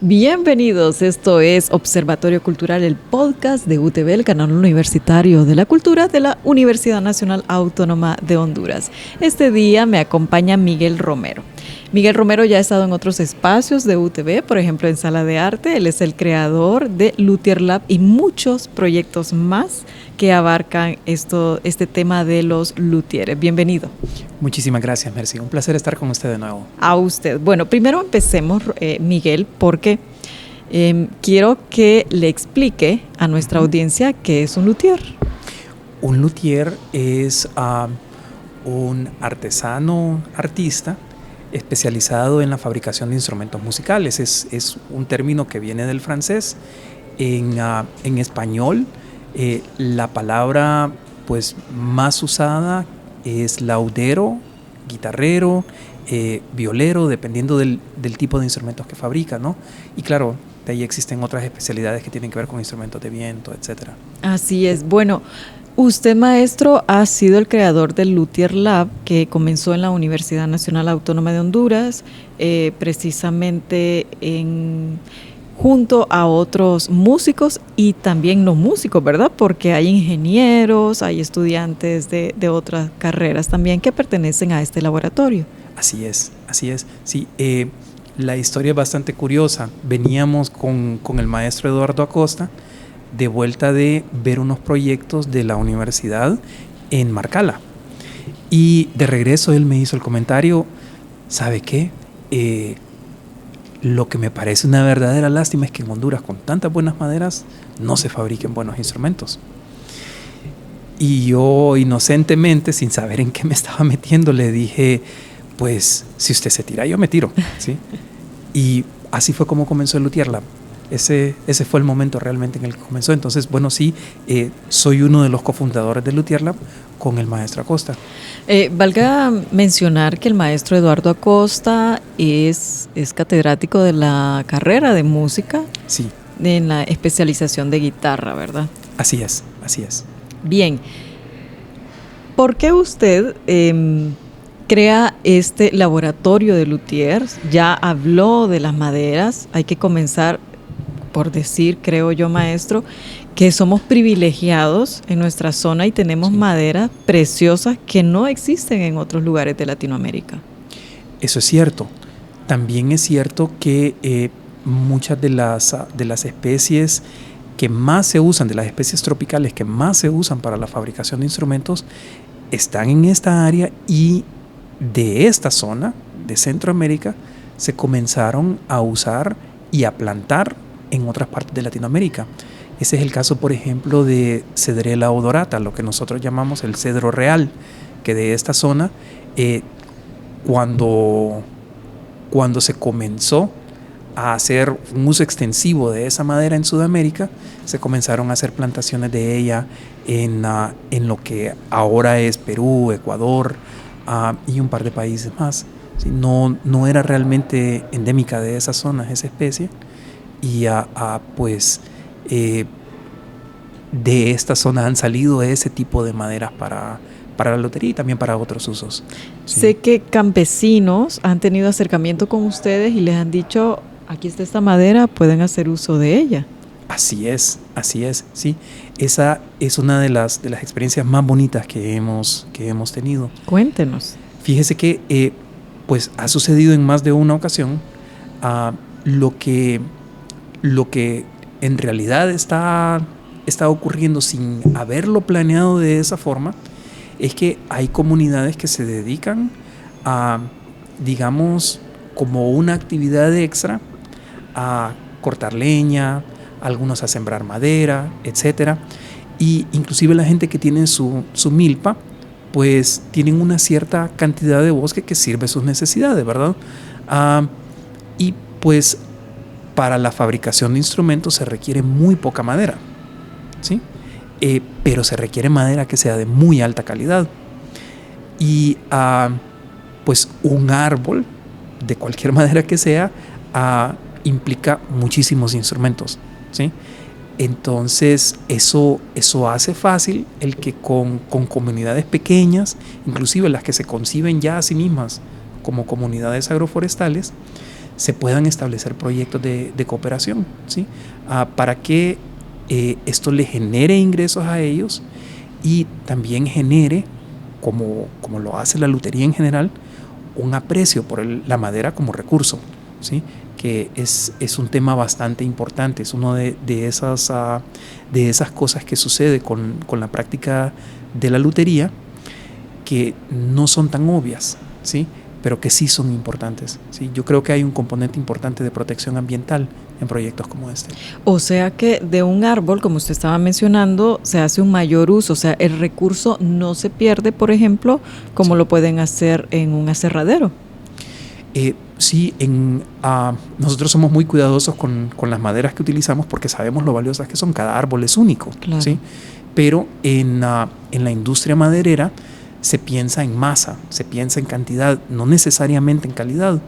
Bienvenidos, esto es Observatorio Cultural, el podcast de UTV, el canal universitario de la cultura de la Universidad Nacional Autónoma de Honduras. Este día me acompaña Miguel Romero. Miguel Romero ya ha estado en otros espacios de UTV, por ejemplo en Sala de Arte. Él es el creador de Luthier Lab y muchos proyectos más que abarcan este tema de los luthieres. Bienvenido. Muchísimas gracias, Mercy. Un placer estar con usted de nuevo. A usted. Bueno, primero empecemos, Miguel, porque quiero que le explique a nuestra audiencia qué es un luthier. Un luthier es un artesano, artista, especializado en la fabricación de instrumentos musicales. Es un término que viene del francés. En español, la palabra pues, más usada es laudero, guitarrero, violero, dependiendo del tipo de instrumentos que fabrica, ¿no? Y claro, de ahí existen otras especialidades que tienen que ver con instrumentos de viento, etcétera. Así es. Bueno, usted, maestro, ha sido el creador del Luthier Lab, que comenzó en la Universidad Nacional Autónoma de Honduras, precisamente junto a otros músicos y también no músicos, ¿verdad? Porque hay ingenieros, hay estudiantes de otras carreras también que pertenecen a este laboratorio. Así es. Sí, la historia es bastante curiosa. Veníamos con el maestro Eduardo Acosta de vuelta de ver unos proyectos de la universidad en Marcala. Y de regreso él me hizo el comentario, ¿sabe qué? Lo que me parece una verdadera lástima es que en Honduras, con tantas buenas maderas, no se fabriquen buenos instrumentos. Y yo, inocentemente, sin saber en qué me estaba metiendo, le dije, pues, si usted se tira, yo me tiro, ¿sí? Y así fue como comenzó el Luthier Lab. Ese fue el momento realmente en el que comenzó. Entonces, bueno, sí, soy uno de los cofundadores del Luthier Lab con el maestro Acosta. Valga mencionar que el maestro Eduardo Acosta es catedrático de la carrera de música. Sí. En la especialización de guitarra, ¿verdad? Así es. Bien. ¿Por qué usted crea este laboratorio de luthiers? Ya habló de las maderas. Hay que comenzar por decir, creo yo, maestro, que somos privilegiados en nuestra zona y tenemos maderas preciosas que no existen en otros lugares de Latinoamérica. Eso es cierto. También es cierto que muchas de las especies que más se usan, de las especies tropicales que más se usan para la fabricación de instrumentos, están en esta área, y de esta zona, de Centroamérica, se comenzaron a usar y a plantar en otras partes de Latinoamérica. Ese es el caso, por ejemplo, de Cedrela odorata, lo que nosotros llamamos el cedro real, que de esta zona, cuando se comenzó a hacer un uso extensivo de esa madera en Sudamérica, se comenzaron a hacer plantaciones de ella en lo que ahora es Perú, Ecuador y un par de países más. ¿Sí? No era realmente endémica de esa zona esa especie, y pues de esta zona han salido ese tipo de maderas para la lotería y también para otros usos. ¿Sí? Sé que campesinos han tenido acercamiento con ustedes y les han dicho, aquí está esta madera, pueden hacer uso de ella. Así es, sí. Esa es una de las experiencias más bonitas que hemos tenido. Cuéntenos. Fíjese que pues ha sucedido en más de una ocasión. Lo que en realidad está ocurriendo sin haberlo planeado de esa forma es que hay comunidades que se dedican a, digamos, como una actividad extra, a cortar leña, algunos a sembrar madera, etcétera. Y inclusive la gente que tiene su milpa, pues tienen una cierta cantidad de bosque que sirve sus necesidades, ¿verdad? Y pues para la fabricación de instrumentos se requiere muy poca madera, ¿sí? Pero se requiere madera que sea de muy alta calidad. Y pues un árbol, de cualquier madera que sea, implica muchísimos instrumentos, ¿sí? Entonces eso hace fácil el que con comunidades pequeñas, inclusive las que se conciben ya a sí mismas como comunidades agroforestales, se puedan establecer proyectos de cooperación, ¿sí? Para que esto le genere ingresos a ellos y también genere, como lo hace la lutería en general, un aprecio por la madera como recurso, ¿sí? Que es un tema bastante importante, es una de esas cosas que sucede con la práctica de la lutería, que no son tan obvias, ¿sí? Pero que sí son importantes, ¿sí? Yo creo que hay un componente importante de protección ambiental en proyectos como este. O sea que de un árbol, como usted estaba mencionando, se hace un mayor uso, o sea, el recurso no se pierde, por ejemplo, como lo pueden hacer en un aserradero. Sí, nosotros somos muy cuidadosos con las maderas que utilizamos porque sabemos lo valiosas que son. Cada árbol es único, claro. ¿Sí? Pero en la industria maderera se piensa en masa, se piensa en cantidad, no necesariamente en calidad.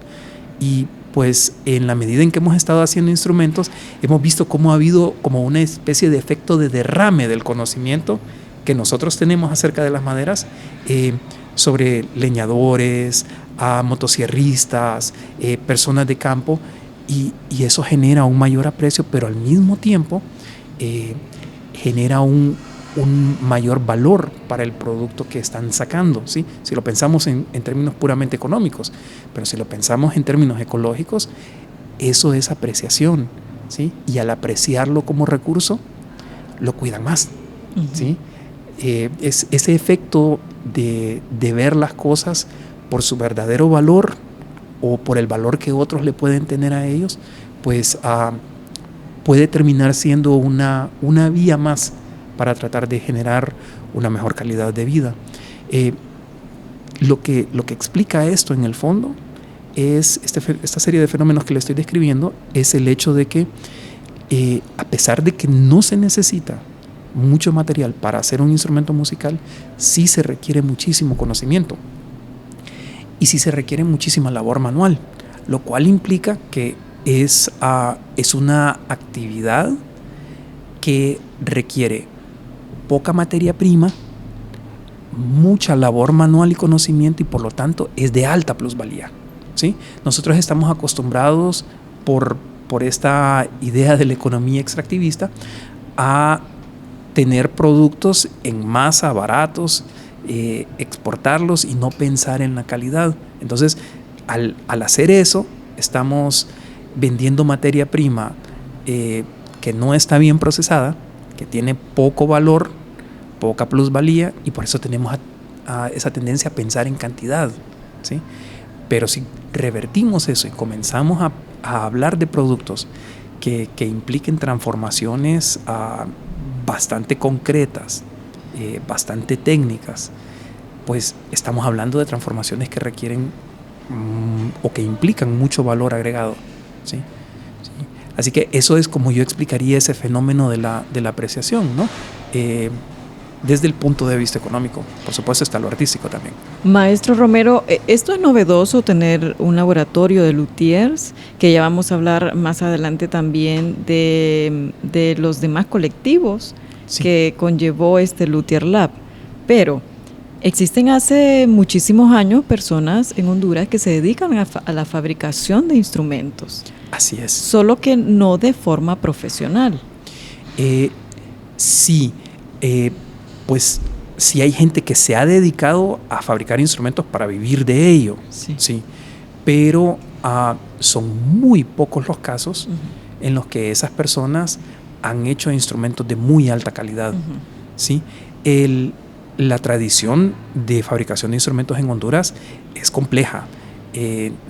Y pues en la medida en que hemos estado haciendo instrumentos, hemos visto cómo ha habido como una especie de efecto de derrame del conocimiento que nosotros tenemos acerca de las maderas sobre leñadores, a motosierristas, personas de campo, y eso genera un mayor aprecio, pero al mismo tiempo genera un mayor valor para el producto que están sacando, ¿sí? Si lo pensamos en términos puramente económicos, pero si lo pensamos en términos ecológicos, eso es apreciación, ¿sí? Y al apreciarlo como recurso, lo cuidan más, ¿sí? Es ese efecto de ver las cosas por su verdadero valor o por el valor que otros le pueden tener a ellos, pues puede terminar siendo una vía más para tratar de generar una mejor calidad de vida. Lo que explica esto en el fondo es esta serie de fenómenos que le estoy describiendo, es el hecho de que a pesar de que no se necesita mucho material para hacer un instrumento musical, sí se requiere muchísimo conocimiento y sí se requiere muchísima labor manual, lo cual implica que es una actividad que requiere poca materia prima, mucha labor manual y conocimiento, y por lo tanto es de alta plusvalía, ¿sí? Nosotros estamos acostumbrados por esta idea de la economía extractivista a tener productos en masa, baratos, exportarlos y no pensar en la calidad. Entonces, al hacer eso, estamos vendiendo materia prima que no está bien procesada, que tiene poco valor, poca plusvalía, y por eso tenemos esa tendencia a pensar en cantidad, ¿sí? Pero si revertimos eso y comenzamos a hablar de productos que impliquen transformaciones bastante concretas, bastante técnicas, pues estamos hablando de transformaciones que requieren o que implican mucho valor agregado, ¿sí? Así que eso es como yo explicaría ese fenómeno de la apreciación, ¿no? Desde el punto de vista económico. Por supuesto está lo artístico también. Maestro Romero, esto es novedoso, tener un laboratorio de luthiers, que ya vamos a hablar más adelante también de los demás colectivos, sí, que conllevó este Luthier Lab. Pero existen hace muchísimos años personas en Honduras que se dedican a la fabricación de instrumentos. Así es. Solo que no de forma profesional. Sí, pues sí hay gente que se ha dedicado a fabricar instrumentos para vivir de ello, sí. Pero son muy pocos los casos en los que esas personas han hecho instrumentos de muy alta calidad, ¿sí? La tradición de fabricación de instrumentos en Honduras es compleja,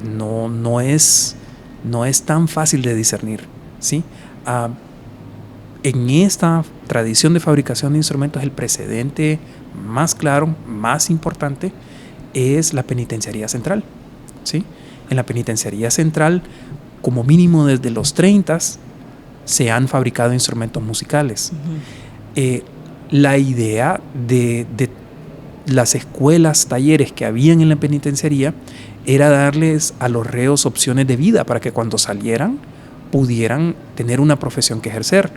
no es tan fácil de discernir, ¿sí? En esta tradición de fabricación de instrumentos, el precedente más claro, más importante, es la Penitenciaría Central, ¿sí? En la Penitenciaría Central, como mínimo desde los 30s, se han fabricado instrumentos musicales. La idea de las escuelas, talleres que habían en la penitenciaría era darles a los reos opciones de vida para que cuando salieran pudieran tener una profesión que ejercer.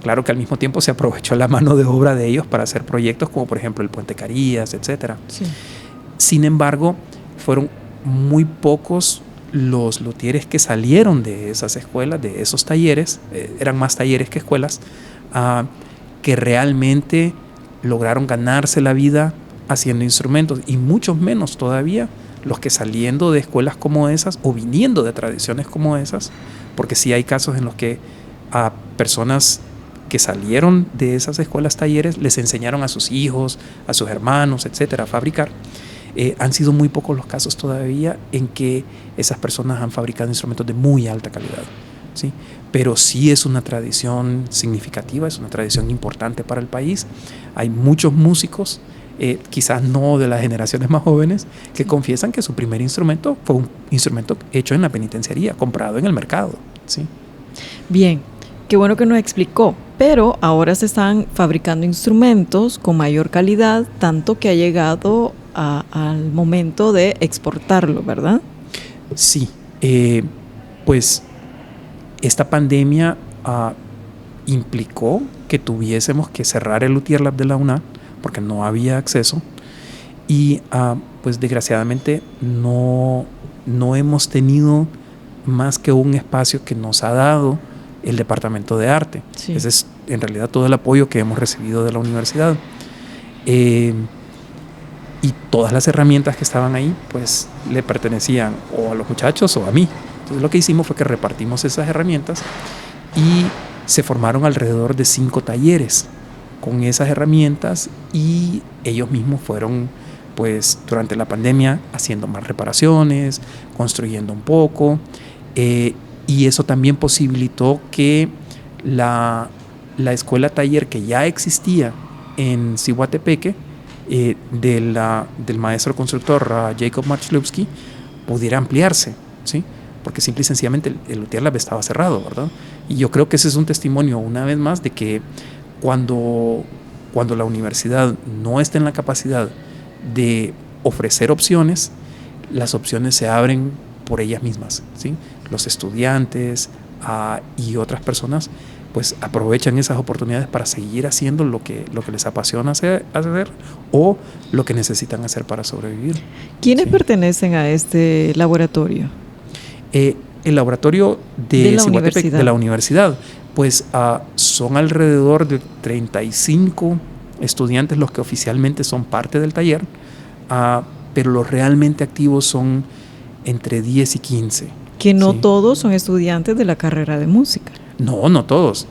Claro que al mismo tiempo se aprovechó la mano de obra de ellos para hacer proyectos como por ejemplo el Puente Carías, etc. Sí. Sin embargo, fueron muy pocos los luthieres que salieron de esas escuelas, de esos talleres, eran más talleres que escuelas, que realmente lograron ganarse la vida haciendo instrumentos, y muchos menos todavía los que saliendo de escuelas como esas o viniendo de tradiciones como esas, porque sí hay casos en los que a personas que salieron de esas escuelas talleres les enseñaron a sus hijos, a sus hermanos, etcétera, a fabricar. Han sido muy pocos los casos todavía en que esas personas han fabricado instrumentos de muy alta calidad, ¿sí? Pero sí es una tradición significativa, es una tradición importante para el país. Hay muchos músicos, quizás no de las generaciones más jóvenes, que confiesan que su primer instrumento fue un instrumento hecho en la penitenciaría, comprado en el mercado, ¿sí? Bien, qué bueno que nos explicó, pero ahora se están fabricando instrumentos con mayor calidad, tanto que ha llegado al momento de exportarlo, ¿verdad? Sí, pues esta pandemia implicó que tuviésemos que cerrar el Luthier Lab de la UNA porque no había acceso, y pues desgraciadamente no hemos tenido más que un espacio que nos ha dado el Departamento de Arte. Sí. Ese es en realidad todo el apoyo que hemos recibido de la universidad. Y todas las herramientas que estaban ahí pues le pertenecían o a los muchachos o a mí. Entonces lo que hicimos fue que repartimos esas herramientas y se formaron alrededor de 5 talleres con esas herramientas, y ellos mismos fueron pues durante la pandemia haciendo más reparaciones, construyendo un poco, y eso también posibilitó que la escuela taller que ya existía en Cihuatepeque, del maestro constructor Jacob Marchlewski, pudiera ampliarse, ¿sí? Porque simple y sencillamente el Luthier Lab estaba cerrado, ¿verdad? Y yo creo que ese es un testimonio una vez más de que cuando la universidad no está en la capacidad de ofrecer opciones, las opciones se abren por ellas mismas, ¿sí? Los estudiantes y otras personas pues aprovechan esas oportunidades para seguir haciendo lo que les apasiona hacer o lo que necesitan hacer para sobrevivir. ¿Quiénes pertenecen a este laboratorio? El laboratorio de la universidad, pues son alrededor de 35 estudiantes los que oficialmente son parte del taller, pero los realmente activos son entre 10 y 15. Que no todos son estudiantes de la carrera de música. No todos.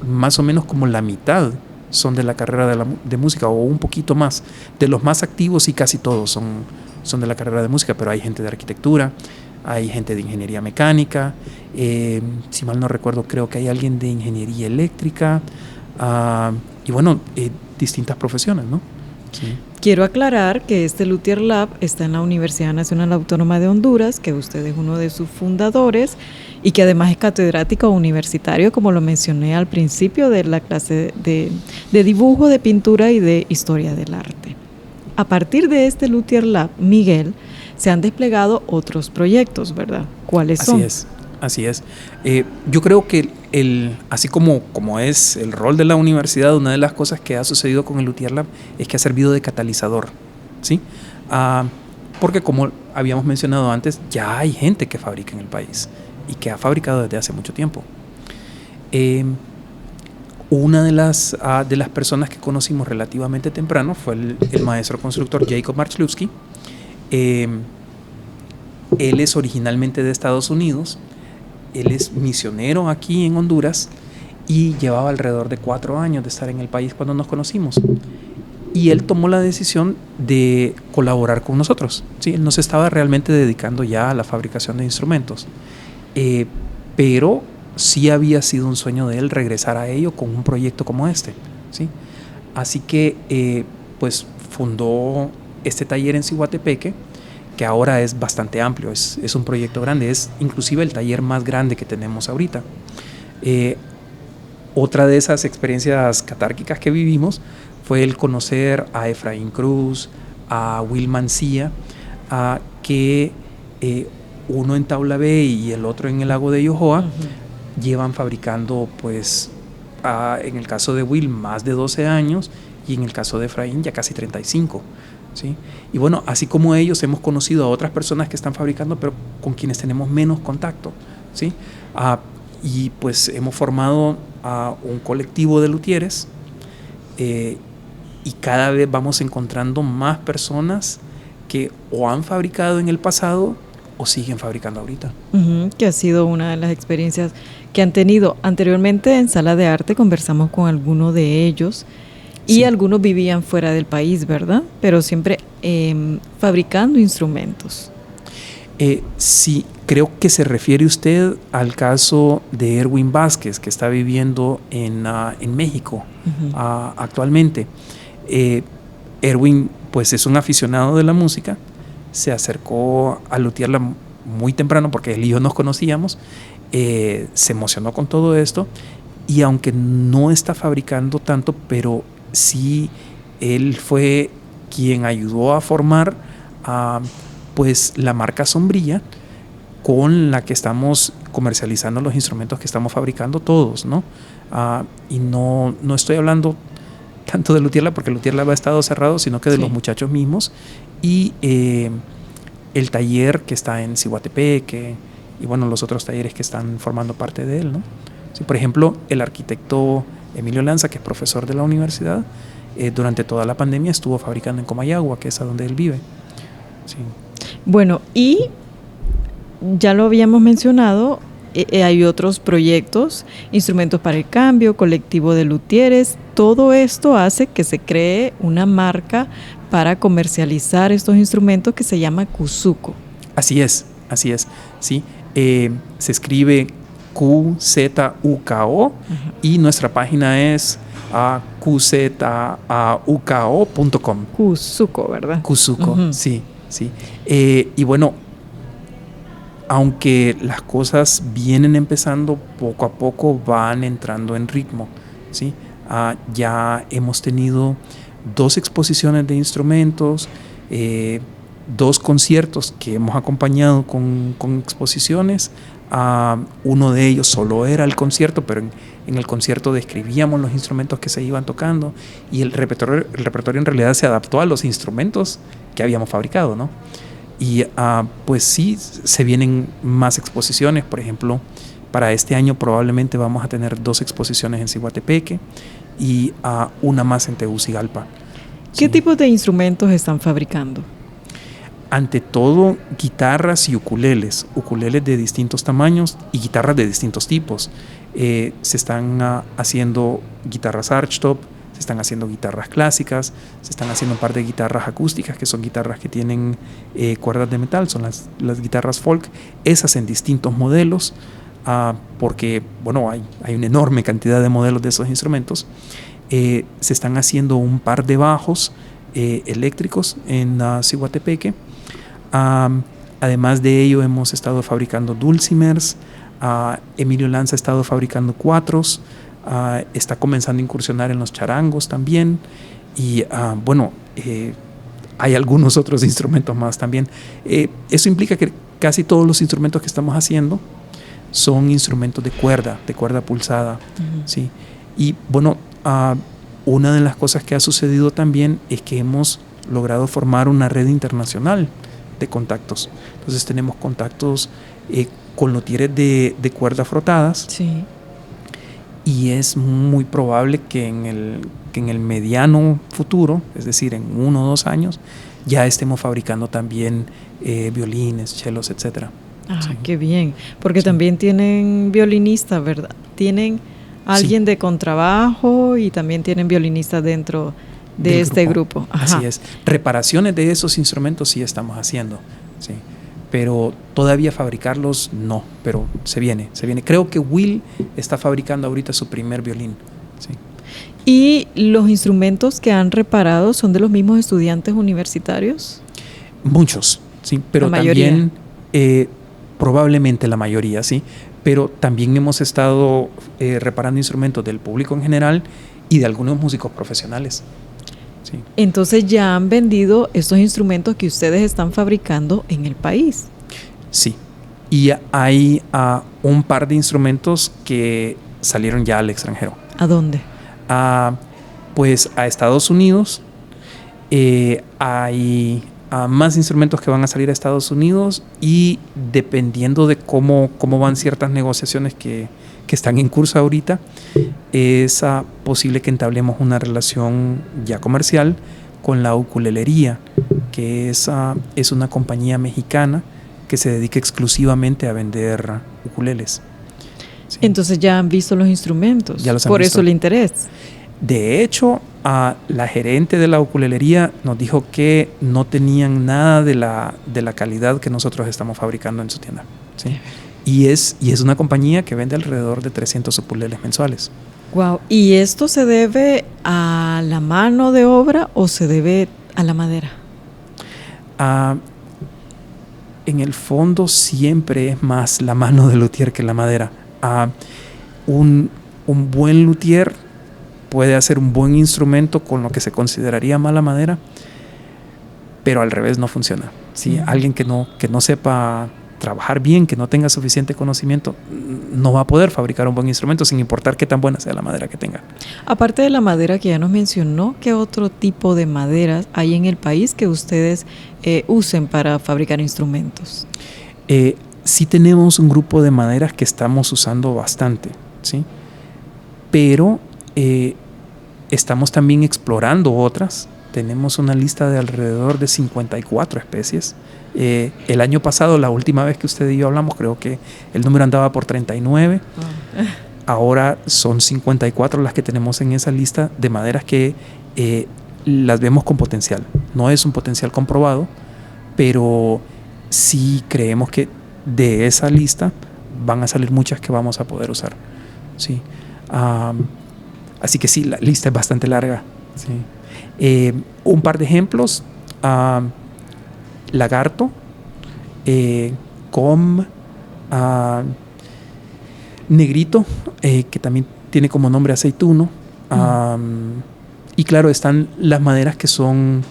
Más o menos como la mitad son de la carrera de música, o un poquito más. De los más activos, y casi todos son de la carrera de música, pero hay gente de arquitectura, hay gente de ingeniería mecánica, si mal no recuerdo, creo que hay alguien de ingeniería eléctrica, y bueno, distintas profesiones, ¿no? Sí. Quiero aclarar que este Luthier Lab está en la Universidad Nacional Autónoma de Honduras, que usted es uno de sus fundadores y que además es catedrático universitario, como lo mencioné al principio de la clase de dibujo, de pintura y de historia del arte. A partir de este Luthier Lab, Miguel, se han desplegado otros proyectos, ¿verdad? ¿Cuáles son? Así es. Yo creo que así como es el rol de la universidad, una de las cosas que ha sucedido con el Luthier Lab es que ha servido de catalizador, ¿sí? Porque como habíamos mencionado antes, ya hay gente que fabrica en el país y que ha fabricado desde hace mucho tiempo. Una de las personas que conocimos relativamente temprano fue el maestro constructor Jacob Marchlewski. Él es originalmente de Estados Unidos. Él es misionero aquí en Honduras y llevaba alrededor de 4 años de estar en el país cuando nos conocimos. Y él tomó la decisión de colaborar con nosotros, ¿sí? Él no se estaba realmente dedicando ya a la fabricación de instrumentos, pero sí había sido un sueño de él regresar a ello con un proyecto como este, ¿sí? Así que pues fundó este taller en Cihuatepeque, que ahora es bastante amplio, es un proyecto grande, es inclusive el taller más grande que tenemos ahorita. Otra de esas experiencias catárquicas que vivimos fue el conocer a Efraín Cruz, a Will Mancía, que uno en Taula B y el otro en el lago de Yohoa, llevan fabricando, pues, en el caso de Will, más de 12 años, y en el caso de Efraín ya casi 35. ¿Sí? Y bueno, así como ellos, hemos conocido a otras personas que están fabricando, pero con quienes tenemos menos contacto. ¿Sí? Y pues hemos formado a un colectivo de luthieres, y cada vez vamos encontrando más personas que o han fabricado en el pasado o siguen fabricando ahorita. Que ha sido una de las experiencias que han tenido. Anteriormente en Sala de Arte conversamos con algunos de ellos y Sí. algunos vivían fuera del país, ¿verdad? Pero siempre fabricando instrumentos. Sí, creo que se refiere usted al caso de Erwin Vázquez, que está viviendo en México actualmente. Erwin, pues es un aficionado de la música, se acercó a luthierla muy temprano porque él y yo nos conocíamos, se emocionó con todo esto y aunque no está fabricando tanto, pero sí él fue quien ayudó a formar pues la marca Sombrilla, con la que estamos comercializando los instrumentos que estamos fabricando todos, ¿no? Y no estoy hablando tanto de Luthier Lab, porque Luthier Lab ha estado cerrado, sino que de los muchachos mismos, y el taller que está en Cihuatepeque, y bueno, los otros talleres que están formando parte de él, ¿no? Sí, por ejemplo, el arquitecto Emilio Lanza, que es profesor de la universidad, durante toda la pandemia estuvo fabricando en Comayagua, que es a donde él vive. Sí. Bueno, y ya lo habíamos mencionado, hay otros proyectos, Instrumentos para el Cambio, Colectivo de Luthieres. Todo esto hace que se cree una marca para comercializar estos instrumentos que se llama Kuzuko. Así es, sí. Se escribe QZUKO y nuestra página es QZUKO.com. Kuzuko, ¿verdad? Kuzuko, sí. Y bueno, aunque las cosas vienen empezando, poco a poco van entrando en ritmo, ¿sí? Ya hemos tenido 2 exposiciones de instrumentos, 2 conciertos que hemos acompañado con exposiciones. Uno de ellos solo era el concierto, pero en el concierto describíamos los instrumentos que se iban tocando y el repertorio en realidad se adaptó a los instrumentos que habíamos fabricado, ¿no? Y pues sí, se vienen más exposiciones. Por ejemplo, para este año probablemente vamos a tener 2 exposiciones en Cihuatepeque y una más en Tegucigalpa. ¿Qué tipo de instrumentos están fabricando? Ante todo, guitarras y ukuleles de distintos tamaños y guitarras de distintos tipos. Se están haciendo guitarras archtop, se están haciendo guitarras clásicas, se están haciendo un par de guitarras acústicas, que son guitarras que tienen cuerdas de metal, son las guitarras folk, esas en distintos modelos, porque bueno, hay una enorme cantidad de modelos de esos instrumentos. Se están haciendo un par de bajos eléctricos en Cihuatepeque. Además de ello, hemos estado fabricando dulcimers. Emilio Lanza ha estado fabricando cuatros. Está comenzando a incursionar en los charangos también. Y bueno, hay algunos otros instrumentos más también. Eso implica que casi todos los instrumentos que estamos haciendo son instrumentos de cuerda pulsada. ¿Sí? Y bueno, una de las cosas que ha sucedido también es que hemos logrado formar una red internacional de contactos. Entonces tenemos contactos con luthieres de cuerda frotadas. Sí. Y es muy probable que en el mediano futuro, es decir, en 1 o 2 años, ya estemos fabricando también violines, chelos, etc. Sí. Qué bien, porque también tienen violinistas, ¿verdad? Tienen alguien de contrabajo y también tienen violinistas dentro de este grupo. Así es. Reparaciones de esos instrumentos sí estamos haciendo, sí. Pero todavía fabricarlos no, pero se viene. Creo que Will está fabricando ahorita su primer violín. Sí. ¿Y los instrumentos que han reparado son de los mismos estudiantes universitarios? Muchos, sí, pero también probablemente la mayoría, sí. Pero también hemos estado reparando instrumentos del público en general y de algunos músicos profesionales. Sí. Entonces ya han vendido estos instrumentos que ustedes están fabricando en el país. Sí, y hay un par de instrumentos que salieron ya al extranjero. ¿A dónde? pues a Estados Unidos. Hay más instrumentos que van a salir a Estados Unidos y dependiendo de cómo van ciertas negociaciones que están en curso ahorita, es posible que entablemos una relación ya comercial con la ukulelería, que es una compañía mexicana que se dedica exclusivamente a vender ukuleles. Sí. Entonces ya han visto los instrumentos, ya los han por visto. Eso el interés. De hecho, la gerente de la ukulelería nos dijo que no tenían nada de la calidad que nosotros estamos fabricando en su tienda. ¿Sí? Y es una compañía que vende alrededor de 300 ukuleles mensuales. Wow. ¿Y esto se debe a la mano de obra o se debe a la madera? En el fondo siempre es más la mano del luthier que la madera. Un buen luthier puede hacer un buen instrumento con lo que se consideraría mala madera, pero al revés no funciona. ¿Sí? Alguien que no sepa trabajar bien, que no tenga suficiente conocimiento, no va a poder fabricar un buen instrumento sin importar qué tan buena sea la madera que tenga. Aparte de la madera que ya nos mencionó, ¿qué otro tipo de maderas hay en el país que ustedes usen para fabricar instrumentos? Sí tenemos un grupo de maderas que estamos usando bastante, ¿sí? Pero estamos también explorando otras. Tenemos una lista de alrededor de 54 especies. El año pasado, la última vez que usted y yo hablamos, creo que el número andaba por 39. Ahora son 54 las que tenemos en esa lista de maderas que las vemos con potencial. No es un potencial comprobado, pero sí creemos que de esa lista van a salir muchas que vamos a poder usar. Sí. Así que sí, la lista es bastante larga. Sí. Un par de ejemplos: lagarto, negrito, que también tiene como nombre aceituno. Y claro, están las maderas que son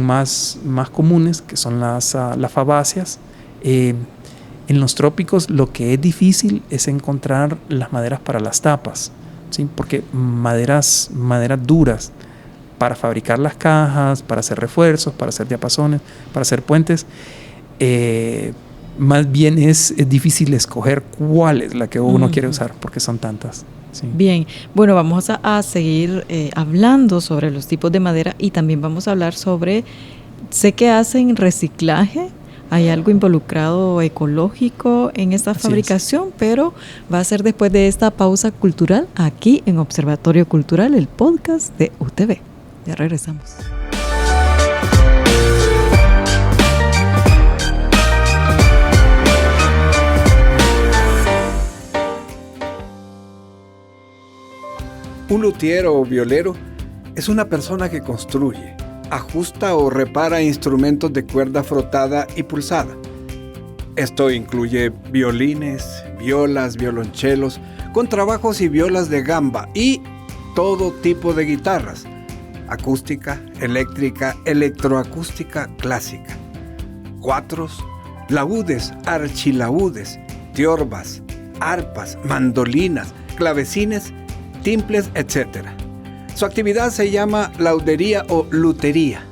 más comunes, que son las fabáceas. En los trópicos lo que es difícil es encontrar las maderas para las tapas, ¿sí? Porque maderas duras para fabricar las cajas, para hacer refuerzos, para hacer diapasones, para hacer puentes, más bien es difícil escoger cuál es la que uno quiere usar, porque son tantas. Sí. Bien, bueno, vamos a seguir hablando sobre los tipos de madera y también vamos a hablar sobre, sé que hacen reciclaje. Hay algo involucrado ecológico en esta fabricación, pero va a ser después de esta pausa cultural aquí en Observatorio Cultural, el podcast de UTV. Ya regresamos. Un luthier o violero es una persona que construye, ajusta o repara instrumentos de cuerda frotada y pulsada. Esto incluye violines, violas, violonchelos, contrabajos y violas de gamba y todo tipo de guitarras: acústica, eléctrica, electroacústica, clásica, cuatros, laúdes, archilaúdes, tiorbas, arpas, mandolinas, clavecines, timples, etc. Su actividad se llama laudería o lutería,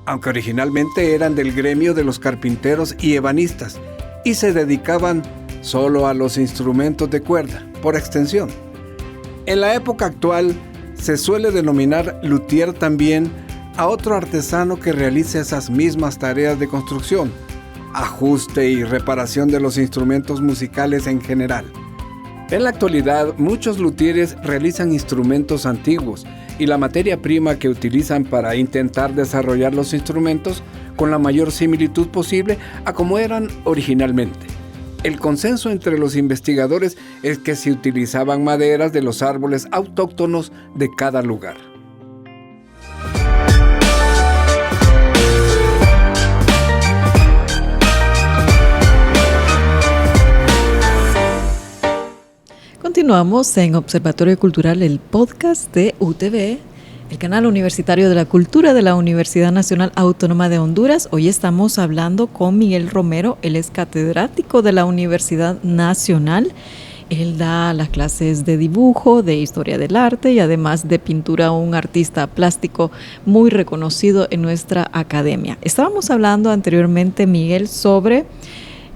aunque originalmente eran del gremio de los carpinteros y ebanistas y se dedicaban solo a los instrumentos de cuerda, por extensión. En la época actual se suele denominar luthier también a otro artesano que realice esas mismas tareas de construcción, ajuste y reparación de los instrumentos musicales en general. En la actualidad, muchos luthieres realizan instrumentos antiguos y la materia prima que utilizan para intentar desarrollar los instrumentos con la mayor similitud posible a como eran originalmente. El consenso entre los investigadores es que se utilizaban maderas de los árboles autóctonos de cada lugar. Continuamos en Observatorio Cultural, el podcast de UTV, el canal universitario de la cultura de la Universidad Nacional Autónoma de Honduras. Hoy estamos hablando con Miguel Romero, él es catedrático de la Universidad Nacional Él da las clases de dibujo, de historia del arte y además de pintura, un artista plástico muy reconocido en nuestra academia. Estábamos hablando anteriormente, Miguel, sobre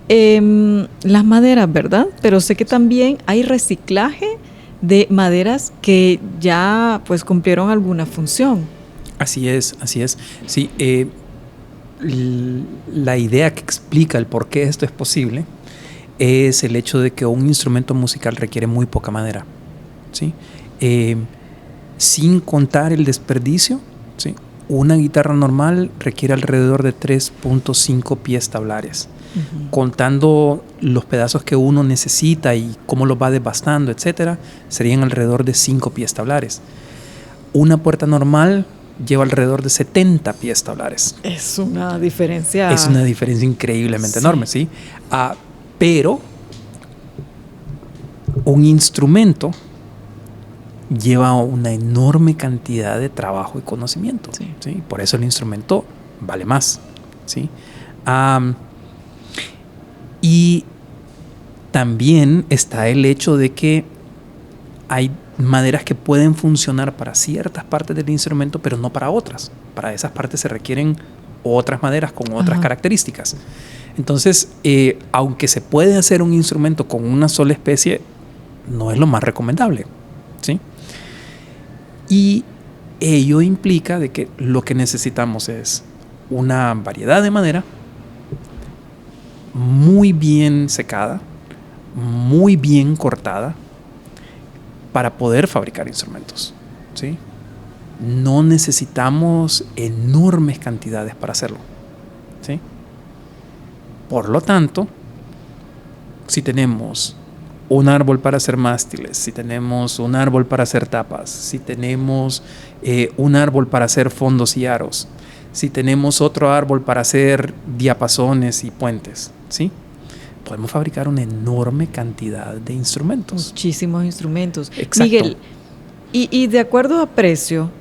las maderas, ¿verdad? Pero sé que también hay reciclaje de maderas que ya pues cumplieron alguna función. Así es. Sí, la idea que explica el por qué esto es posible es el hecho de que un instrumento musical requiere muy poca madera, ¿sí? Sin contar el desperdicio, ¿sí? Una guitarra normal requiere alrededor de 3.5 pies tablares. Uh-huh. Contando los pedazos que uno necesita y cómo los va desbastando, etcétera, serían alrededor de 5 pies tablares. Una puerta normal lleva alrededor de 70 pies tablares. Es una diferencia. Es una diferencia increíblemente enorme, ¿sí? Pero un instrumento lleva una enorme cantidad de trabajo y conocimiento, ¿sí? Por eso el instrumento vale más, ¿sí? Y también está el hecho de que hay maderas que pueden funcionar para ciertas partes del instrumento, pero no para otras. Para esas partes se requieren otras maderas con otras características. Entonces, aunque se puede hacer un instrumento con una sola especie, no es lo más recomendable, ¿sí? Y ello implica de que lo que necesitamos es una variedad de madera muy bien secada, muy bien cortada, para poder fabricar instrumentos, ¿sí? No necesitamos enormes cantidades para hacerlo, ¿sí? Por lo tanto, si tenemos un árbol para hacer mástiles, si tenemos un árbol para hacer tapas, si tenemos un árbol para hacer fondos y aros, si tenemos otro árbol para hacer diapasones y puentes, ¿sí? Podemos fabricar una enorme cantidad de instrumentos. Muchísimos instrumentos. Exacto. Miguel, y de acuerdo a precio,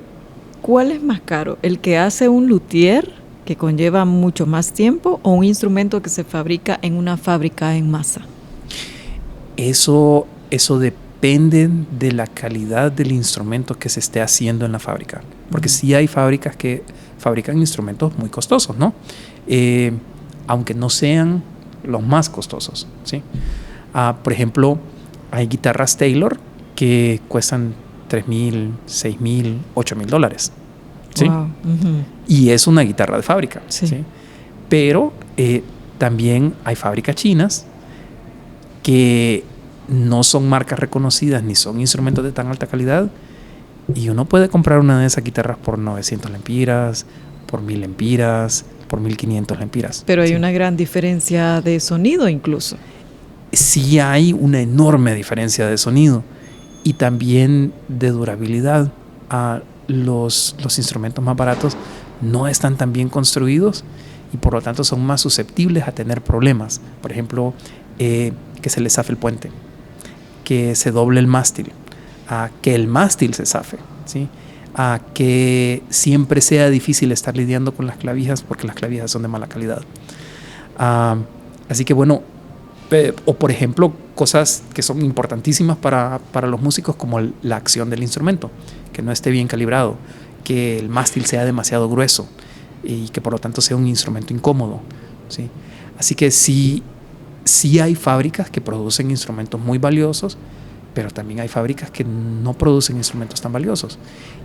¿cuál es más caro? ¿El que hace un luthier, que conlleva mucho más tiempo, o un instrumento que se fabrica en una fábrica en masa? Eso depende de la calidad del instrumento que se esté haciendo en la fábrica. Porque sí hay fábricas que fabrican instrumentos muy costosos, ¿no? Aunque no sean los más costosos, ¿sí? Por ejemplo, hay guitarras Taylor que cuestan $3,000, $6,000, $8,000, ¿sí? Wow. Uh-huh. Y es una guitarra de fábrica, sí. ¿sí? Pero también hay fábricas chinas que no son marcas reconocidas ni son instrumentos de tan alta calidad, y uno puede comprar una de esas guitarras por 900 lempiras, por 1,000 lempiras, por 1,500 lempiras. Pero hay una gran diferencia de sonido incluso. Sí hay una enorme diferencia de sonido y también de durabilidad. Los instrumentos más baratos no están tan bien construidos y por lo tanto son más susceptibles a tener problemas. Por ejemplo, que se le zafe el puente, que se doble el mástil, que el mástil se zafe, ¿sí? Que siempre sea difícil estar lidiando con las clavijas porque las clavijas son de mala calidad. Así que bueno, o por ejemplo, cosas que son importantísimas para los músicos, como la acción del instrumento, que no esté bien calibrado, que el mástil sea demasiado grueso y que por lo tanto sea un instrumento incómodo, ¿sí? Así que sí hay fábricas que producen instrumentos muy valiosos, pero también hay fábricas que no producen instrumentos tan valiosos.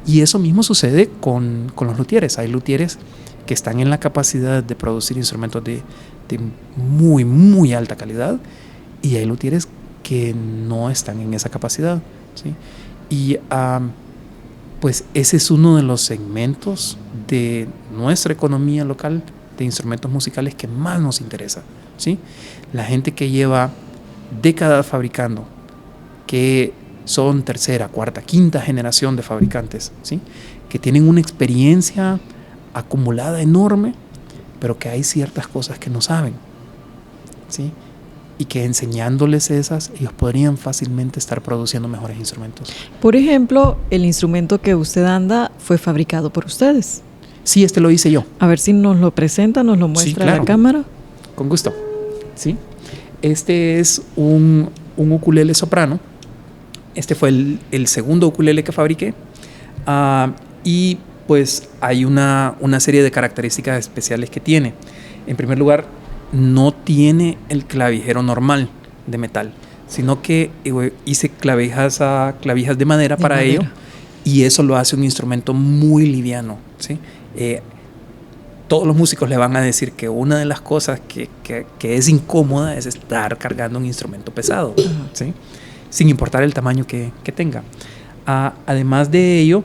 Y eso mismo sucede con los luthieres. Hay luthieres que están en la capacidad de producir instrumentos de muy, muy alta calidad, y hay luthieres que no están en esa capacidad, ¿sí? Y pues ese es uno de los segmentos de nuestra economía local de instrumentos musicales que más nos interesa, ¿sí? La gente que lleva décadas fabricando, que son tercera, cuarta, quinta generación de fabricantes, ¿sí? Que tienen una experiencia acumulada enorme, pero que hay ciertas cosas que no saben, ¿sí? Y que enseñándoles esas, ellos podrían fácilmente estar produciendo mejores instrumentos. Por ejemplo, el instrumento que usted anda fue fabricado por ustedes. Sí, este lo hice yo. A ver si nos lo presenta, nos lo muestra, sí, claro, a la cámara. Con gusto. ¿Sí? Este es un un ukulele soprano. Este fue el segundo ukulele que fabriqué. Y pues hay una serie de características especiales que tiene. En primer lugar, no tiene el clavijero normal de metal, sino que hice clavijas de madera para ello, y eso lo hace un instrumento muy liviano, ¿sí? Todos los músicos le van a decir que una de las cosas que es incómoda es estar cargando un instrumento pesado, ¿sí? Sin importar el tamaño que tenga. Además de ello,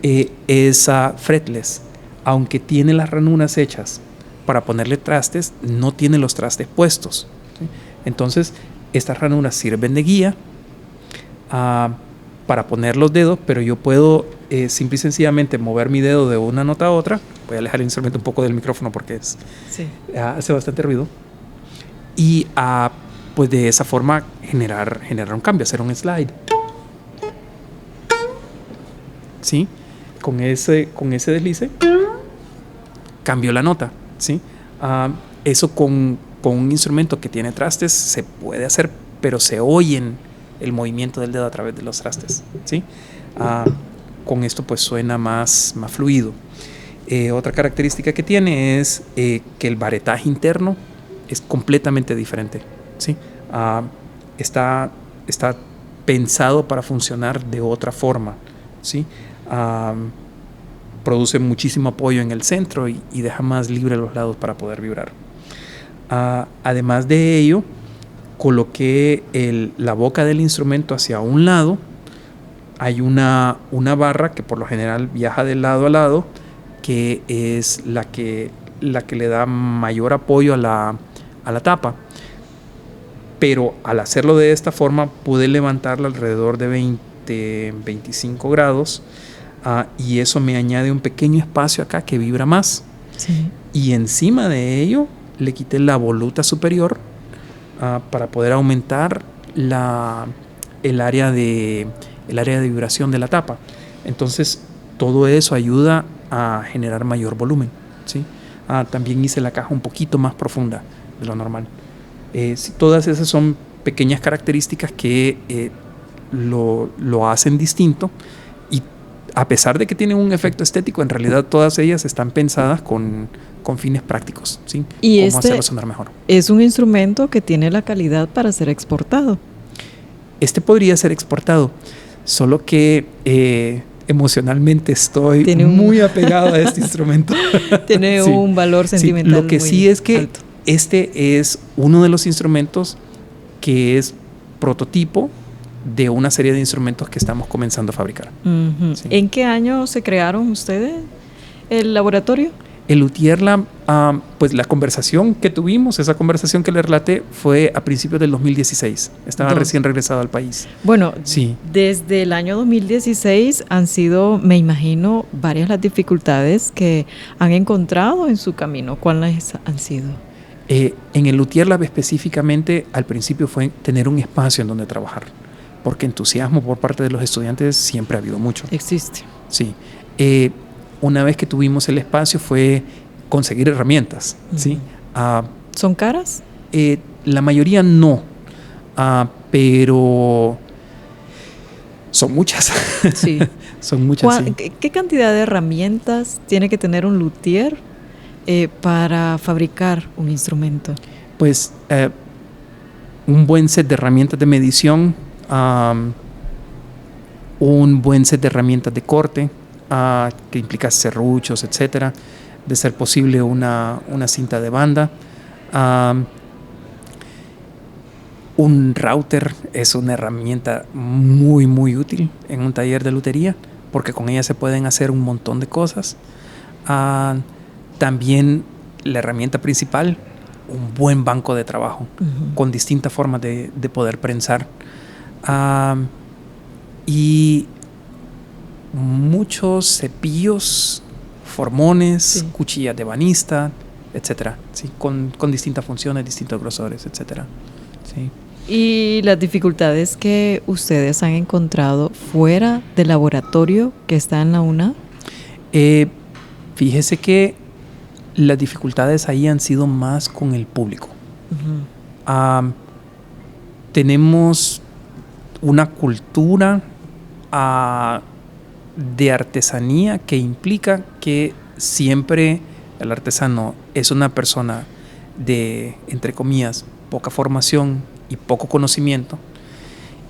es fretless. Aunque tiene las ranuras hechas para ponerle trastes, no tiene los trastes puestos, ¿sí? Entonces, estas ranuras sirven de guía para poner los dedos, pero yo puedo simple y sencillamente mover mi dedo de una nota a otra. Voy a alejar el instrumento un poco del micrófono porque hace bastante ruido. Y pues de esa forma generar un cambio, hacer un slide. ¿Sí? Con ese deslice cambio la nota, ¿sí? Eso con un instrumento que tiene trastes se puede hacer, pero se oyen el movimiento del dedo a través de los trastes, ¿sí? Con esto pues suena más fluido. Otra característica que tiene es que el baretaje interno es completamente diferente, ¿sí? Está pensado para funcionar de otra forma, ¿sí? Produce muchísimo apoyo en el centro y deja más libre los lados para poder vibrar. Además de ello, coloqué la boca del instrumento hacia un lado. Hay una barra que por lo general viaja de lado a lado, que es la que le da mayor apoyo a la tapa. Pero al hacerlo de esta forma pude levantarla alrededor de 25 grados, y eso me añade un pequeño espacio acá que vibra más. Sí. Y encima de ello le quité la voluta superior para poder aumentar el área de vibración de la tapa. Entonces todo eso ayuda a generar mayor volumen, ¿sí? También hice la caja un poquito más profunda de lo normal. Todas esas son pequeñas características que lo hacen distinto, y a pesar de que tienen un efecto estético, en realidad todas ellas están pensadas con fines prácticos, ¿sí? Y cómo hacerlo sonar mejor. Es un instrumento que tiene la calidad para ser exportado. Este podría ser exportado, solo que emocionalmente estoy muy apegado a este instrumento. Tiene sí. un valor sentimental. Sí, lo que muy sí es que alto. este es uno de los instrumentos que es prototipo de una serie de instrumentos que estamos comenzando a fabricar. Uh-huh. Sí. ¿En qué año se crearon ustedes el laboratorio? El Luthier Lab, pues la conversación que tuvimos, esa conversación que le relaté, fue a principios del 2016. Estaba recién regresado al país. Bueno, sí. Desde el año 2016 han sido, me imagino, varias las dificultades que han encontrado en su camino. ¿Cuáles han sido? En el Luthier Lab específicamente, al principio fue tener un espacio en donde trabajar, porque entusiasmo por parte de los estudiantes siempre ha habido mucho. Existe. Sí. Una vez que tuvimos el espacio fue conseguir herramientas, uh-huh. ¿Sí? ¿Son caras? La mayoría no, pero son muchas. Sí. Son muchas, sí. ¿Qué cantidad de herramientas tiene que tener un luthier para fabricar un instrumento? Pues un buen set de herramientas de medición, un buen set de herramientas de corte, que implica serruchos, etcétera, de ser posible una cinta de banda. Un router es una herramienta muy muy útil en un taller de lutería, porque con ella se pueden hacer un montón de cosas. También la herramienta principal, un buen banco de trabajo, uh-huh. con distintas formas de poder prensar, y muchos cepillos, formones, sí. Cuchillas de ebanista, etcétera, ¿sí? Con distintas funciones, distintos grosores, etcétera. Sí. ¿Y las dificultades que ustedes han encontrado fuera del laboratorio que está en la UNA? Fíjese que las dificultades ahí han sido más con el público. Uh-huh. tenemos una cultura de artesanía que implica que siempre el artesano es una persona de, entre comillas, poca formación y poco conocimiento,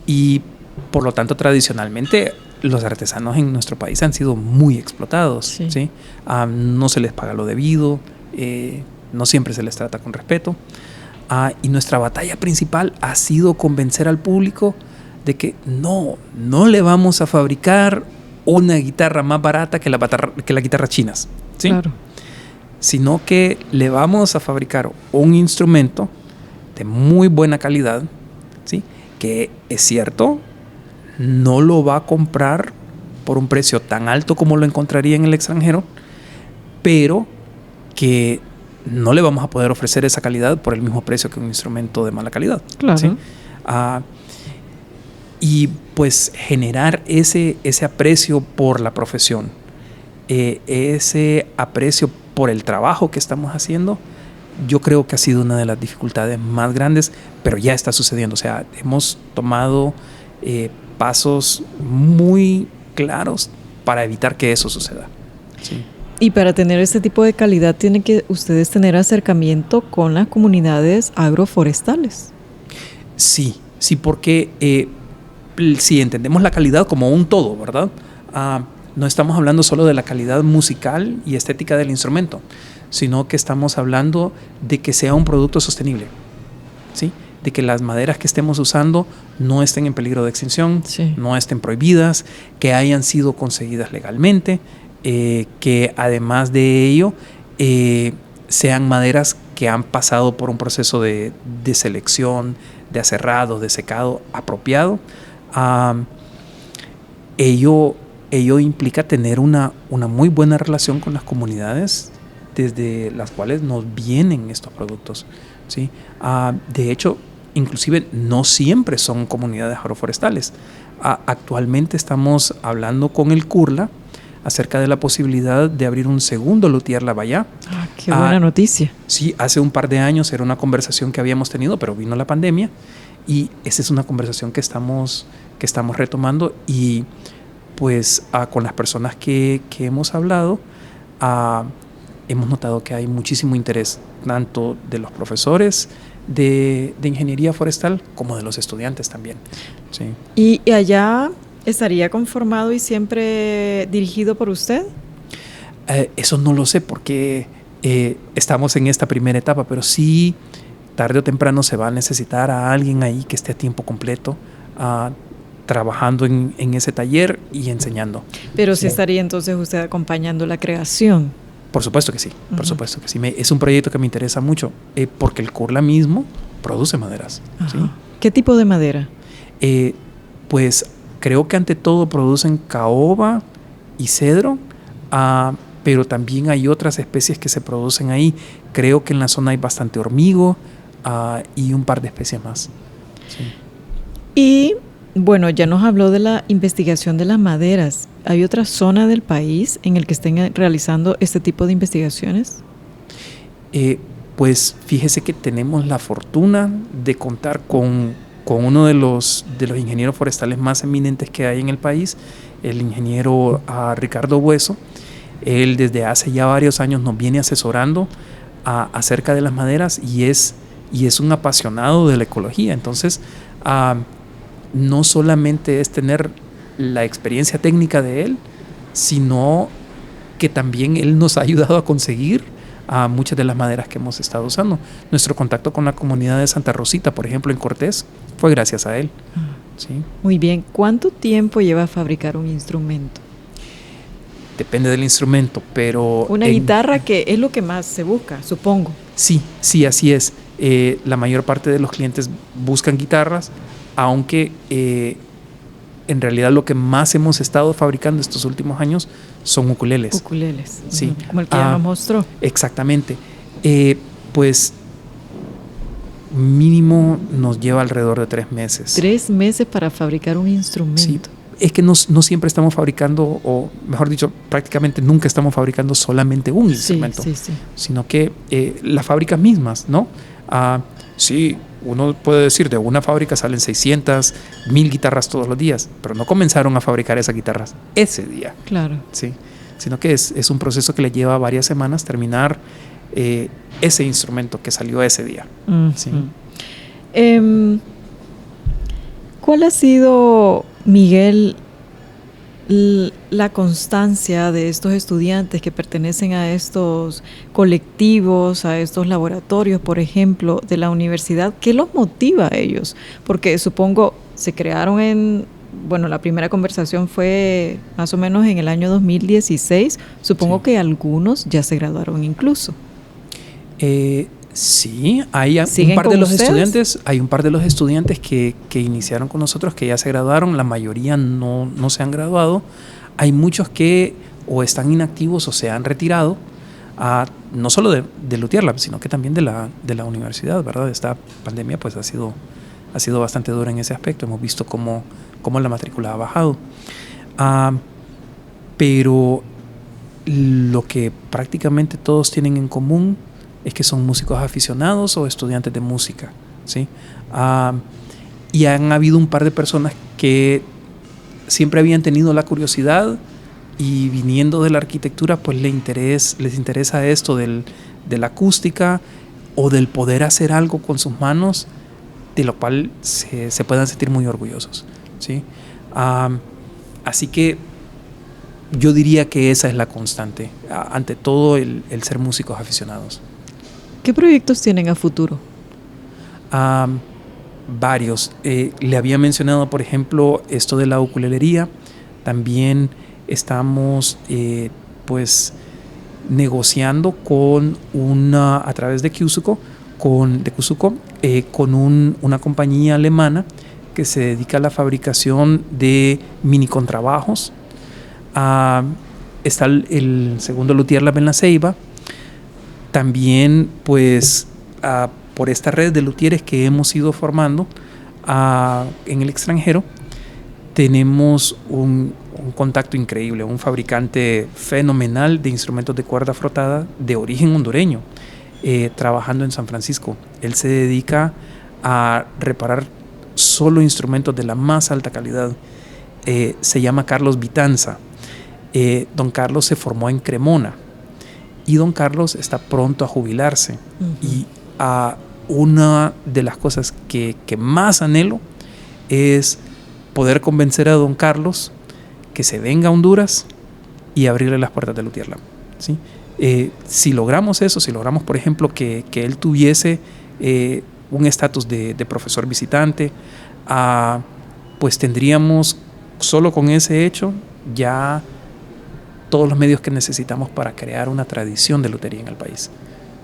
y por lo tanto tradicionalmente los artesanos en nuestro país han sido muy explotados, sí. ¿sí? No se les paga lo debido, no siempre se les trata con respeto, y nuestra batalla principal ha sido convencer al público de que no le vamos a fabricar una guitarra más barata que las guitarras chinas, ¿sí? Claro. Sino que le vamos a fabricar un instrumento de muy buena calidad, ¿sí? Que es cierto, no lo va a comprar por un precio tan alto como lo encontraría en el extranjero, pero que no le vamos a poder ofrecer esa calidad por el mismo precio que un instrumento de mala calidad. Claro. ¿Sí? Y pues generar ese aprecio por la profesión, ese aprecio por el trabajo que estamos haciendo, yo creo que ha sido una de las dificultades más grandes, pero ya está sucediendo. O sea, hemos tomado pasos muy claros para evitar que eso suceda. Sí. Y para tener este tipo de calidad tienen que ustedes tener acercamiento con las comunidades agroforestales. Sí, porque si entendemos la calidad como un todo, ¿verdad? No estamos hablando solo de la calidad musical y estética del instrumento, sino que estamos hablando de que sea un producto sostenible, ¿sí? De que las maderas que estemos usando no estén en peligro de extinción, sí. No estén prohibidas, que hayan sido conseguidas legalmente, que además de ello sean maderas que han pasado por un proceso de selección, de aserrado, de secado apropiado. Ello implica tener una muy buena relación con las comunidades desde las cuales nos vienen estos productos, ¿sí? De hecho, inclusive no siempre son comunidades agroforestales. Actualmente estamos hablando con el CURLA acerca de la posibilidad de abrir un segundo luthier Lavallá. Qué buena noticia. Sí, hace un par de años era una conversación que habíamos tenido, pero vino la pandemia y esa es una conversación que estamos retomando, y pues con las personas que hemos hablado hemos notado que hay muchísimo interés tanto de los profesores de ingeniería forestal como de los estudiantes también. Sí. ¿Y allá estaría conformado y siempre dirigido por usted? Eso no lo sé porque estamos en esta primera etapa, pero sí tarde o temprano se va a necesitar a alguien ahí que esté a tiempo completo trabajando en ese taller y enseñando. Pero sí estaría entonces usted acompañando la creación. Por supuesto que sí, por supuesto que sí. Es un proyecto que me interesa mucho porque el CURLA mismo produce maderas. ¿Sí? ¿Qué tipo de madera? Pues creo que ante todo producen caoba y cedro, pero también hay otras especies que se producen ahí. Creo que en la zona hay bastante hormigo y un par de especies más. Sí. Y bueno, ya nos habló de la investigación de las maderas. ¿Hay otra zona del país en el que estén realizando este tipo de investigaciones? Pues fíjese que tenemos la fortuna de contar con uno de los ingenieros forestales más eminentes que hay en el país, el ingeniero Ricardo Bueso. Él desde hace ya varios años nos viene asesorando acerca de las maderas y es un apasionado de la ecología. Entonces, no solamente es tener la experiencia técnica de él, sino que también él nos ha ayudado a conseguir muchas de las maderas que hemos estado usando. Nuestro contacto con la comunidad de Santa Rosita, por ejemplo, en Cortés, fue gracias a él. ¿Sí? Muy bien. ¿Cuánto tiempo lleva a fabricar un instrumento? Depende del instrumento, pero... Una guitarra, que es lo que más se busca, supongo. Sí, así es. La mayor parte de los clientes buscan guitarras, aunque en realidad lo que más hemos estado fabricando estos últimos años son ukuleles. Ukuleles, sí. Como el que ya nos mostró. Exactamente. Pues mínimo nos lleva alrededor de 3 meses. 3 meses para fabricar un instrumento. Sí. Es que no siempre estamos fabricando, o mejor dicho, prácticamente nunca estamos fabricando solamente un instrumento, sí. sino que las fábricas mismas, ¿no? Sí, uno puede decir, de una fábrica salen 600, 1000 guitarras todos los días, pero no comenzaron a fabricar esas guitarras ese día. Claro. ¿Sí? Sino que es un proceso que le lleva varias semanas terminar ese instrumento que salió ese día. ¿Sí? ¿Cuál ha sido, Miguel, la constancia de estos estudiantes que pertenecen a estos colectivos, a estos laboratorios, por ejemplo, de la universidad? ¿Qué los motiva a ellos? Porque supongo se crearon la primera conversación fue más o menos en el año 2016. Supongo que algunos ya se graduaron incluso. Sí, hay un par de los estudiantes que iniciaron con nosotros, que ya se graduaron. La mayoría no se han graduado. Hay muchos que o están inactivos o se han retirado, no solo de Luthier Lab, sino que también de la universidad, ¿verdad? Esta pandemia pues ha sido bastante dura en ese aspecto. Hemos visto cómo la matrícula ha bajado. Pero lo que prácticamente todos tienen en común es que son músicos aficionados o estudiantes de música, ¿sí? Y han habido un par de personas que siempre habían tenido la curiosidad y viniendo de la arquitectura, pues les interesa esto de la acústica o del poder hacer algo con sus manos, de lo cual se puedan sentir muy orgullosos, ¿sí? Así que yo diría que esa es la constante, ante todo el ser músicos aficionados. ¿Qué proyectos tienen a futuro? Varios. Le había mencionado, por ejemplo, esto de la ukulelería. También estamos negociando a través de Kusuko, con una compañía alemana que se dedica a la fabricación de mini contrabajos. Está el segundo Luthier Lab en La Ceiba. También, por esta red de luthieres que hemos ido formando en el extranjero, tenemos un contacto increíble, un fabricante fenomenal de instrumentos de cuerda frotada de origen hondureño, trabajando en San Francisco. Él se dedica a reparar solo instrumentos de la más alta calidad. Se llama Carlos Vitanza. Don Carlos se formó en Cremona y don Carlos está pronto a jubilarse. Y una de las cosas que más anhelo es poder convencer a don Carlos que se venga a Honduras y abrirle las puertas de Luthier Lab, ¿sí? Si logramos eso, si logramos, por ejemplo, que él tuviese un estatus de profesor visitante, pues tendríamos, solo con ese hecho, ya todos los medios que necesitamos para crear una tradición de lutería en el país.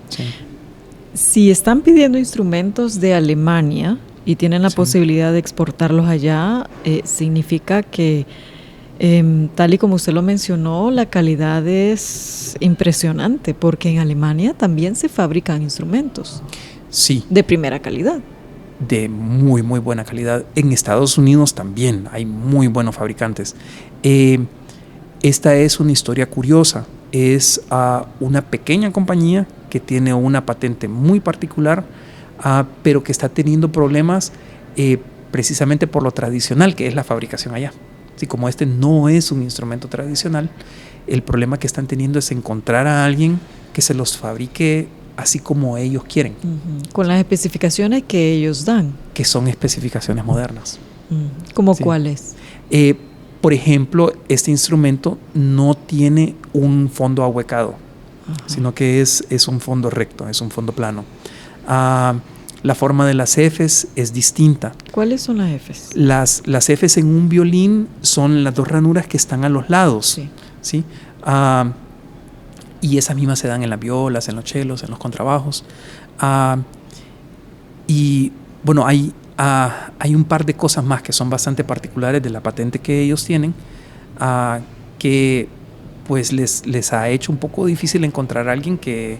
Sí. Si están pidiendo instrumentos de Alemania y tienen la posibilidad de exportarlos allá, significa que, tal y como usted lo mencionó, la calidad es impresionante, porque en Alemania también se fabrican instrumentos. Sí. De primera calidad. De muy, muy buena calidad. En Estados Unidos también hay muy buenos fabricantes. Esta es una historia curiosa. Es una pequeña compañía que tiene una patente muy particular, pero que está teniendo problemas precisamente por lo tradicional que es la fabricación allá. Así como este no es un instrumento tradicional, el problema que están teniendo es encontrar a alguien que se los fabrique así como ellos quieren. Con las especificaciones que ellos dan. Que son especificaciones modernas. ¿Cómo cuáles? Por ejemplo, este instrumento no tiene un fondo ahuecado, sino que es un fondo recto, es un fondo plano. La forma de las Fs es distinta. ¿Cuáles son las Fs? Las Fs en un violín son las dos ranuras que están a los lados. ¿Sí? Y esas mismas se dan en las violas, en los chelos, en los contrabajos. Y bueno, hay un par de cosas más que son bastante particulares de la patente que ellos tienen, que pues les ha hecho un poco difícil encontrar a alguien que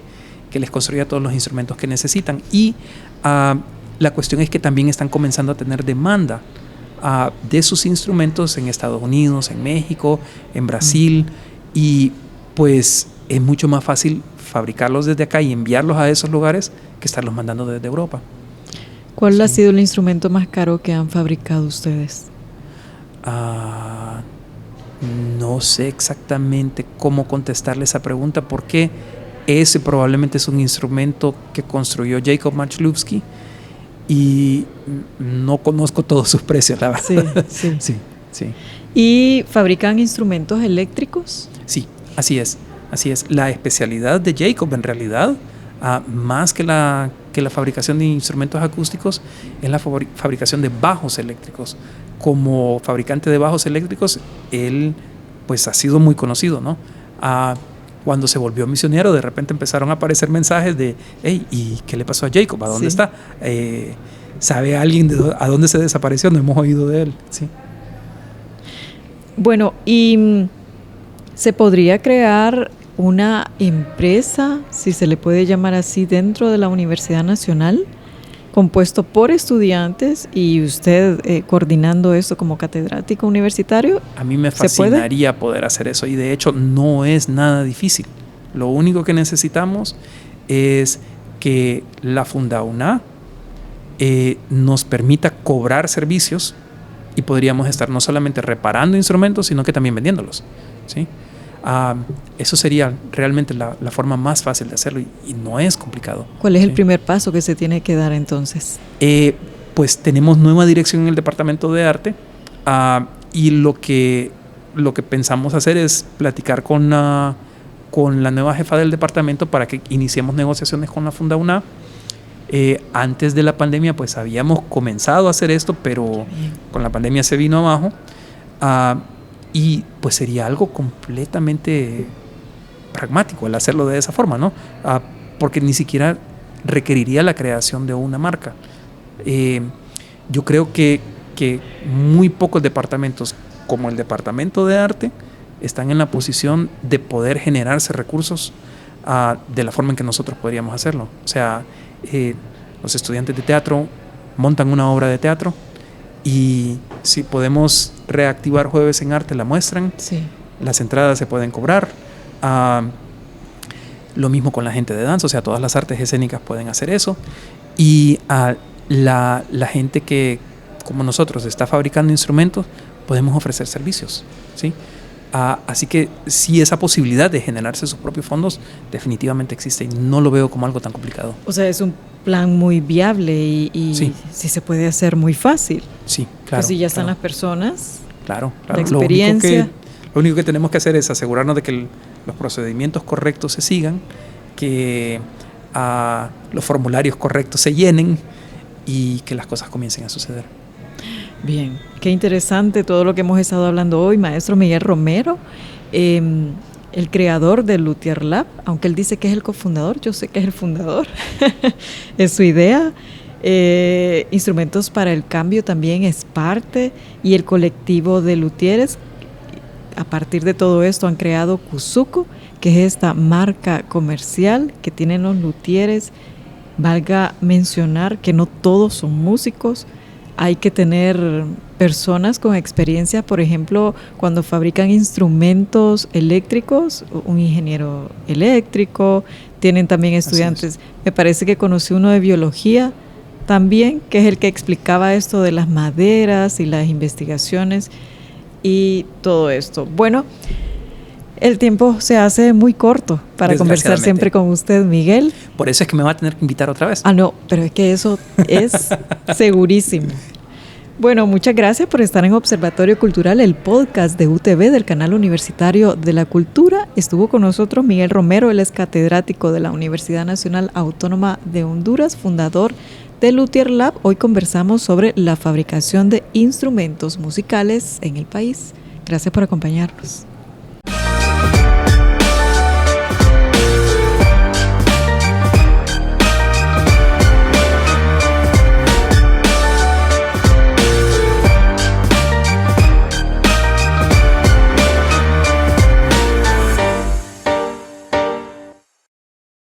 les construya todos los instrumentos que necesitan. Y la cuestión es que también están comenzando a tener demanda de sus instrumentos en Estados Unidos, en México, en Brasil, y pues es mucho más fácil fabricarlos desde acá y enviarlos a esos lugares que estarlos mandando desde Europa. ¿Cuál ha sido el instrumento más caro que han fabricado ustedes? No sé exactamente cómo contestarle esa pregunta porque ese probablemente es un instrumento que construyó Jacob Machlewski y no conozco todos sus precios, la verdad. Sí. ¿Y fabrican instrumentos eléctricos? Sí, así es. La especialidad de Jacob en realidad, más que la fabricación de instrumentos acústicos, es la fabricación de bajos eléctricos. Como fabricante de bajos eléctricos, él pues ha sido muy conocido, ¿no? Cuando se volvió misionero, de repente empezaron a aparecer mensajes de, hey, ¿y qué le pasó a Jacob? ¿A dónde está? ¿Sabe alguien a dónde se desapareció? No hemos oído de él. Sí. Bueno, y ¿se podría crear una empresa, si se le puede llamar así, dentro de la Universidad Nacional, compuesto por estudiantes y usted coordinando esto como catedrático universitario? A mí me fascinaría poder hacer eso y de hecho no es nada difícil. Lo único que necesitamos es que la FundaUNA nos permita cobrar servicios y podríamos estar no solamente reparando instrumentos, sino que también vendiéndolos, ¿sí? Eso sería realmente la forma más fácil de hacerlo y no es complicado. ¿Cuál es el primer paso que se tiene que dar entonces? Pues tenemos nueva dirección en el Departamento de Arte y lo que pensamos hacer es platicar con la nueva jefa del departamento para que iniciemos negociaciones con la FundaUNA. Antes de la pandemia pues habíamos comenzado a hacer esto, pero con la pandemia se vino abajo. Y pues sería algo completamente pragmático el hacerlo de esa forma, ¿no? Porque ni siquiera requeriría la creación de una marca. Yo creo que muy pocos departamentos, como el Departamento de Arte, están en la posición de poder generarse recursos de la forma en que nosotros podríamos hacerlo. O sea, los estudiantes de teatro montan una obra de teatro y si podemos reactivar Jueves en Arte, la muestran. Sí. Las entradas se pueden cobrar. Lo mismo con la gente de danza, o sea, todas las artes escénicas pueden hacer eso. Y la gente que, como nosotros, está fabricando instrumentos, podemos ofrecer servicios, ¿sí? Así que sí, esa posibilidad de generarse sus propios fondos definitivamente existe y no lo veo como algo tan complicado. O sea, es un plan muy viable y sí se puede hacer muy fácil. Sí, claro. Pues si ya están las personas, claro. La experiencia. Lo único que tenemos que hacer es asegurarnos de que los procedimientos correctos se sigan, que los formularios correctos se llenen y que las cosas comiencen a suceder. Bien, qué interesante todo lo que hemos estado hablando hoy, maestro Miguel Romero, el creador del Luthier Lab, aunque él dice que es el cofundador, yo sé que es el fundador, es su idea. Instrumentos para el Cambio también es parte, y el colectivo de luthieres, a partir de todo esto han creado Kusuko, que es esta marca comercial que tienen los luthieres. Valga mencionar que no todos son músicos. Hay que tener personas con experiencia, por ejemplo, cuando fabrican instrumentos eléctricos, un ingeniero eléctrico, tienen también estudiantes. Me parece que conocí uno de biología también, que es el que explicaba esto de las maderas y las investigaciones y todo esto. Bueno, el tiempo se hace muy corto para conversar siempre con usted, Miguel. Por eso es que me va a tener que invitar otra vez. No, pero es que eso es segurísimo. Bueno, muchas gracias por estar en Observatorio Cultural, el podcast de UTV del Canal Universitario de la Cultura. Estuvo con nosotros Miguel Romero, él es catedrático de la Universidad Nacional Autónoma de Honduras, fundador de Luthier Lab. Hoy conversamos sobre la fabricación de instrumentos musicales en el país. Gracias por acompañarnos.